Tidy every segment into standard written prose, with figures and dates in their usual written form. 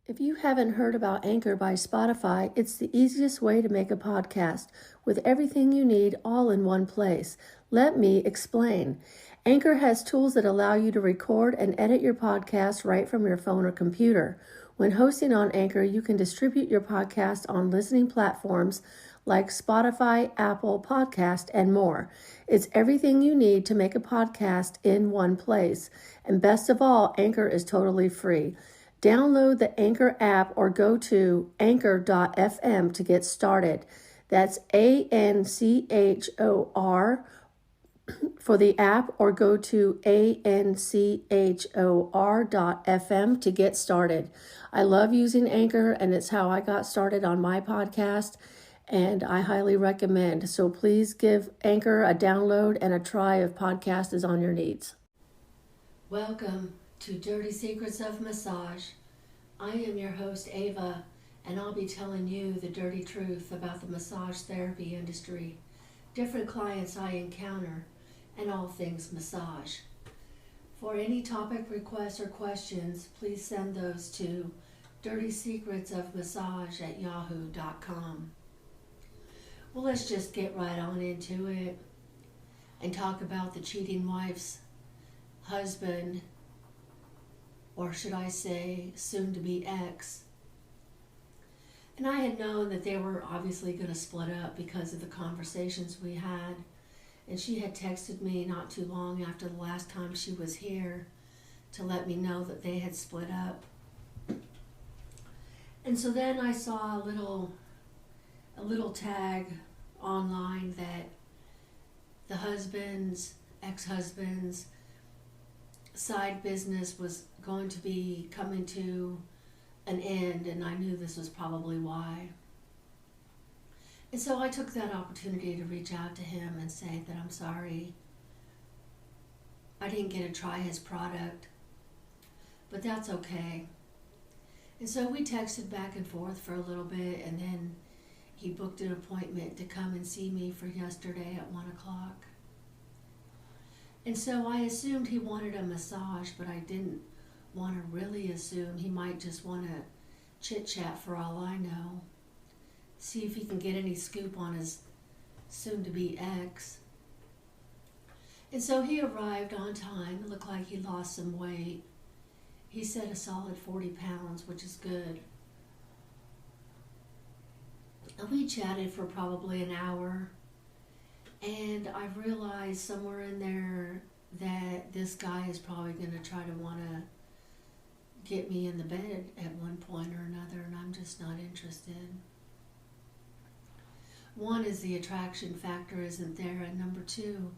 If you haven't heard about Anchor by Spotify, it's the easiest way to make a podcast with everything you need all in one place. Let me explain. Anchor has tools that allow you to record and edit your podcast right from your phone or computer. When hosting on Anchor, you can distribute your podcast on listening platforms like Spotify, Apple Podcast, and more. It's everything you need to make a podcast in one place. And best of all, Anchor is totally free. Download the Anchor app or go to anchor.fm to get started. That's ANCHOR for the app, or go to ANCHOR.fm to get started. I love using Anchor, and it's how I got started on my podcast, and I highly recommend. So please give Anchor a download and a try if podcast is on your needs. Welcome to Dirty Secrets of Massage. I am your host, Ava, and I'll be telling you the dirty truth about the massage therapy industry, different clients I encounter, and all things massage. For any topic requests or questions, please send those to dirtysecretsofmassage@yahoo.com. Well, let's just get right on into it and talk about the cheating wife's husband, or should I say soon-to-be ex. And I had known that they were obviously going to split up because of the conversations we had. And she had texted me not too long after the last time she was here to let me know that they had split up. And so then I saw a little tag online that the ex-husband's side business was going to be coming to an end, and I knew this was probably why. And so I took that opportunity to reach out to him and say that I'm sorry I didn't get to try his product, but that's okay. And so we texted back and forth for a little bit, and then he booked an appointment to come and see me for yesterday at 1 o'clock. And so I assumed he wanted a massage, but I didn't want to really assume. He might just want to chit-chat for all I know. See if he can get any scoop on his soon-to-be ex. And so he arrived on time. It looked like he lost some weight. He said a solid 40 pounds, which is good. And we chatted for probably an hour. And I realized somewhere in there that this guy is probably going to try to want to get me in the bed at one point or another, and I'm just not interested. One is the attraction factor isn't there, and number two,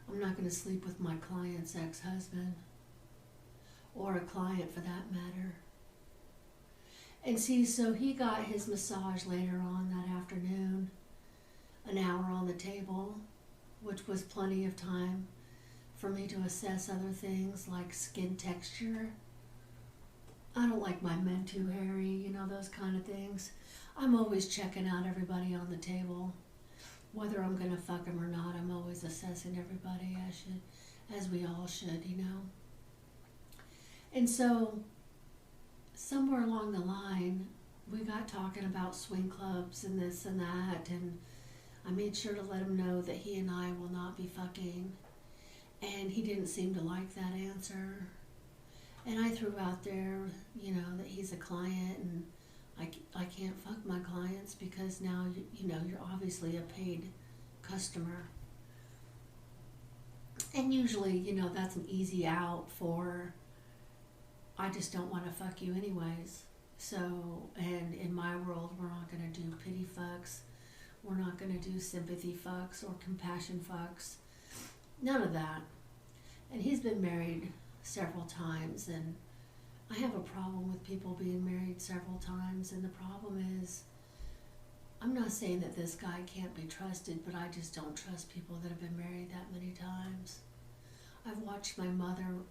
I'm not going to sleep with my client's ex-husband, or a client for that matter. And see, so he got his massage later on that afternoon, an hour on the table, which was plenty of time for me to assess other things like skin texture. I don't like my men too hairy, those kind of things. I'm always checking out everybody on the table. Whether I'm going to fuck them or not, I'm always assessing everybody as we all should, And so, somewhere along the line, we got talking about swing clubs and this and that, and I made sure to let him know that he and I will not be fucking. And he didn't seem to like that answer. And I threw out there, that he's a client and I can't fuck my clients because now, you're obviously a paid customer. And usually, that's an easy out for, I just don't want to fuck you anyways. So, and in my world, we're not going to do pity fucks. We're not going to do sympathy fucks or compassion fucks. None of that. And he's been married several times, and I have a problem with people being married several times, and the problem is, I'm not saying that this guy can't be trusted, but I just don't trust people that have been married that many times. I've watched my mother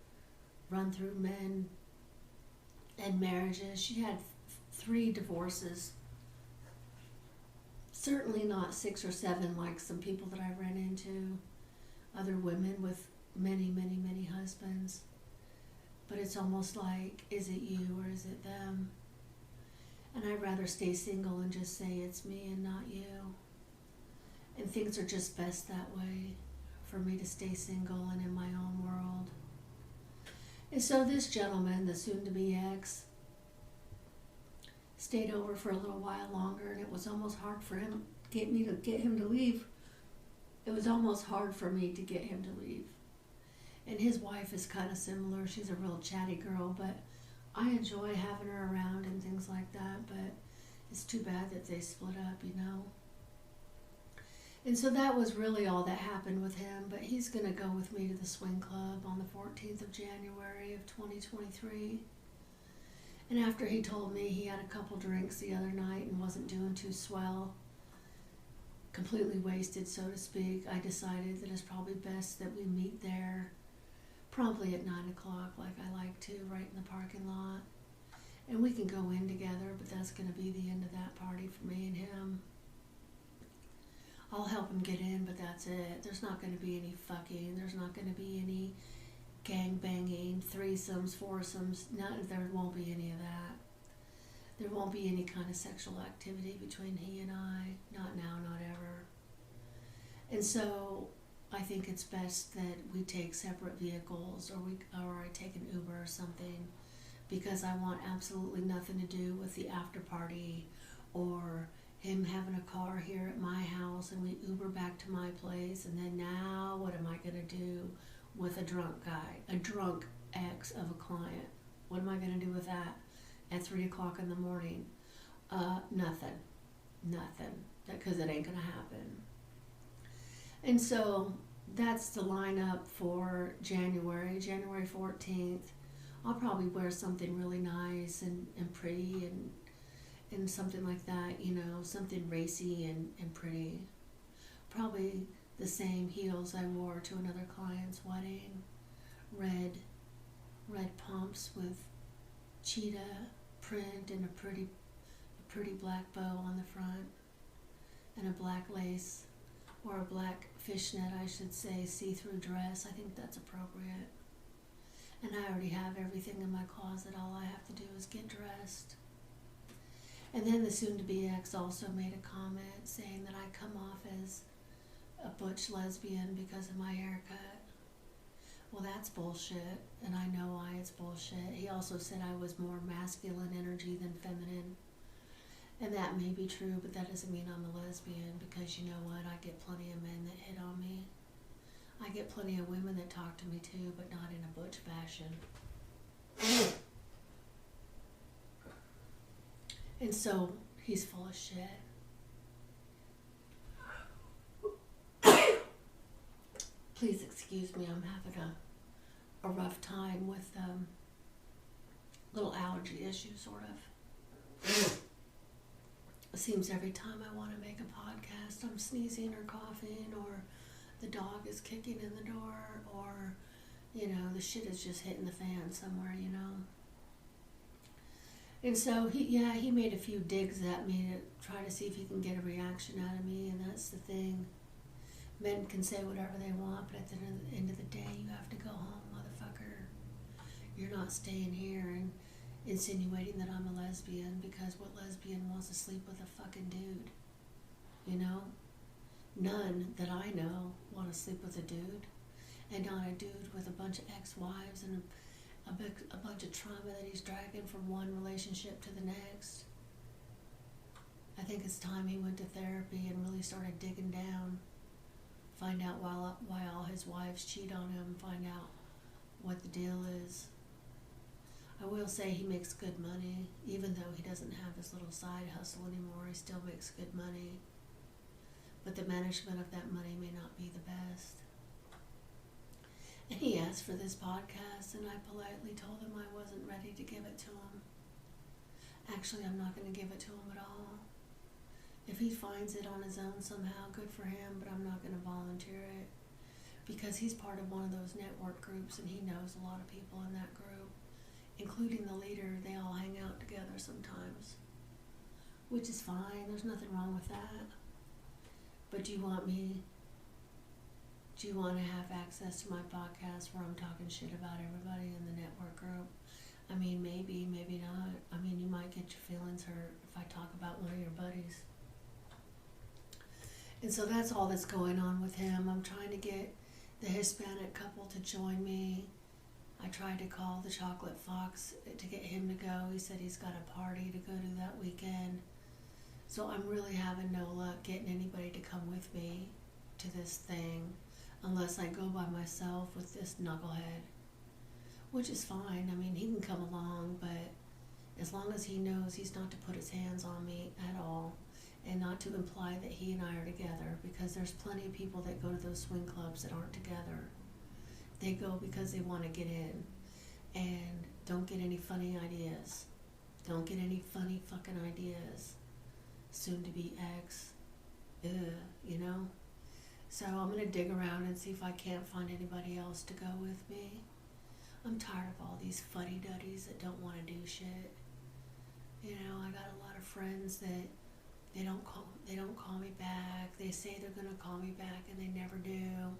run through men and marriages. She had 3 divorces. Certainly not 6 or 7 like some people that I ran into, other women with many, many, many husbands. But it's almost like, is it you or is it them? And I'd rather stay single and just say it's me and not you. And things are just best that way, for me to stay single and in my own world. And so this gentleman, the soon-to-be ex, stayed over for a little while longer, and it was almost hard for him get him to leave. It was almost hard for me to get him to leave. And his wife is kind of similar. She's a real chatty girl, but I enjoy having her around and things like that, but it's too bad that they split up, you know. And so that was really all that happened with him, but he's going to go with me to the swing club on the 14th of January of 2023. And after he told me he had a couple drinks the other night and wasn't doing too swell, completely wasted, so to speak, I decided that it's probably best that we meet there promptly at 9 o'clock, like I like to, right in the parking lot. And we can go in together, but that's going to be the end of that party for me and him. I'll help him get in, but that's it. There's not going to be any fucking. There's not going to be any gang banging, threesomes, foursomes. There won't be any of that. There won't be any kind of sexual activity between he and I. Not now, not ever. And so I think it's best that we take separate vehicles, or I take an Uber or something, because I want absolutely nothing to do with the after party or him having a car here at my house and we Uber back to my place, and then now what am I going to do with a drunk guy, a drunk ex of a client? What am I going to do with that at 3 o'clock in the morning? Nothing, because it ain't going to happen. And so that's the lineup for January 14th. I'll probably wear something really nice and pretty and something like that, you know, something racy and pretty. Probably the same heels I wore to another client's wedding. Red pumps with cheetah print and a pretty black bow on the front, and a black lace, or a black fishnet, I should say, see-through dress. I think that's appropriate. And I already have everything in my closet. All I have to do is get dressed. And then the soon-to-be ex also made a comment saying that I come off as a butch lesbian because of my haircut. Well, that's bullshit, and I know why it's bullshit. He also said I was more masculine energy than feminine. And that may be true, but that doesn't mean I'm a lesbian, because you know what? I get plenty of men that hit on me. I get plenty of women that talk to me too, but not in a butch fashion. And so he's full of shit. Please excuse me, I'm having a rough time with little allergy issues, sort of. It seems every time I want to make a podcast, I'm sneezing or coughing, or the dog is kicking in the door, or, you know, the shit is just hitting the fan somewhere, you know. And so he made a few digs at me to try to see if he can get a reaction out of me, and that's the thing. Men can say whatever they want, but at the end of the day, you have to go home, motherfucker. You're not staying here and insinuating that I'm a lesbian, because what lesbian wants to sleep with a fucking dude? You know? None that I know want to sleep with a dude, and not a dude with a bunch of ex-wives and a bunch of trauma that he's dragging from one relationship to the next. I think it's time he went to therapy and really started digging down, find out why all his wives cheat on him, find out what the deal is. I will say he makes good money, even though he doesn't have his little side hustle anymore. He still makes good money, but the management of that money may not be the best. And he asked for this podcast, and I politely told him I wasn't ready to give it to him. Actually, I'm not going to give it to him at all. If he finds it on his own somehow, good for him, but I'm not going to volunteer it, because he's part of one of those network groups, and he knows a lot of people in that group, including the leader. They all hang out together sometimes, which is fine. There's nothing wrong with that. But do you want to have access to my podcast where I'm talking shit about everybody in the network group? I mean, maybe not. I mean, you might get your feelings hurt And so that's all that's going on with him. I'm trying to get the Hispanic couple to join me. I tried to call the Chocolate Fox to get him to go. He said he's got a party to go to that weekend. So I'm really having no luck getting anybody to come with me to this thing unless I go by myself with this knucklehead, which is fine. I mean, he can come along, but as long as he knows he's not to put his hands on me at all and not to imply that he and I are together, because there's plenty of people that go to those swing clubs that aren't together. They go because they want to get in and don't get any funny ideas. Don't get any funny fucking ideas. Soon to be ex. You know? So I'm going to dig around and see if I can't find anybody else to go with me. I'm tired of all these fuddy-duddies that don't want to do shit. You know, I got a lot of friends that they don't call me back. They say they're going to call me back and they never do.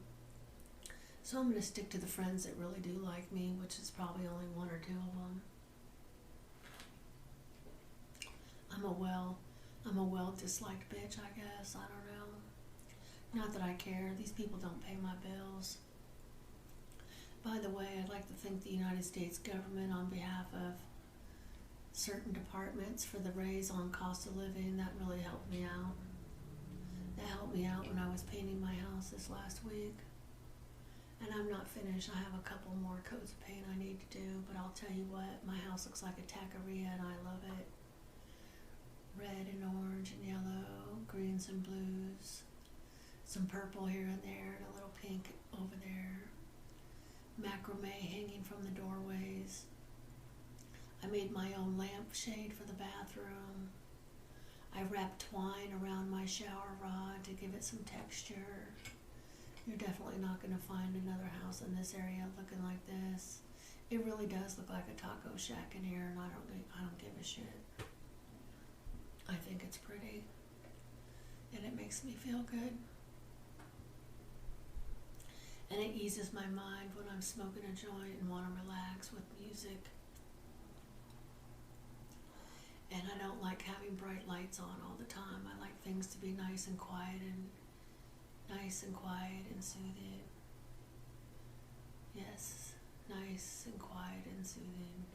So I'm going to stick to the friends that really do like me, which is probably only one or two of them. I'm a well disliked bitch, I guess. I don't know. Not that I care. These people don't pay my bills. By the way, I'd like to thank the United States government on behalf of certain departments for the raise on cost of living. That really helped me out. That helped me out when I was painting my house this last week. And I'm not finished. I have a couple more coats of paint I need to do, but I'll tell you what, my house looks like a taqueria and I love it. Red and orange and yellow, greens and blues, some purple here and there, and a little pink over there. Macrame hanging from the doorways. I made my own lampshade for the bathroom. I wrapped twine around my shower rod to give it some texture. You're definitely not going to find another house in this area looking like this. It really does look like a taco shack in here, and I don't give a shit. I think it's pretty, and it makes me feel good. And it eases my mind when I'm smoking a joint and want to relax with music. And I don't like having bright lights on all the time. I like things to be nice and quiet and soothing. Yes, nice and quiet and soothing.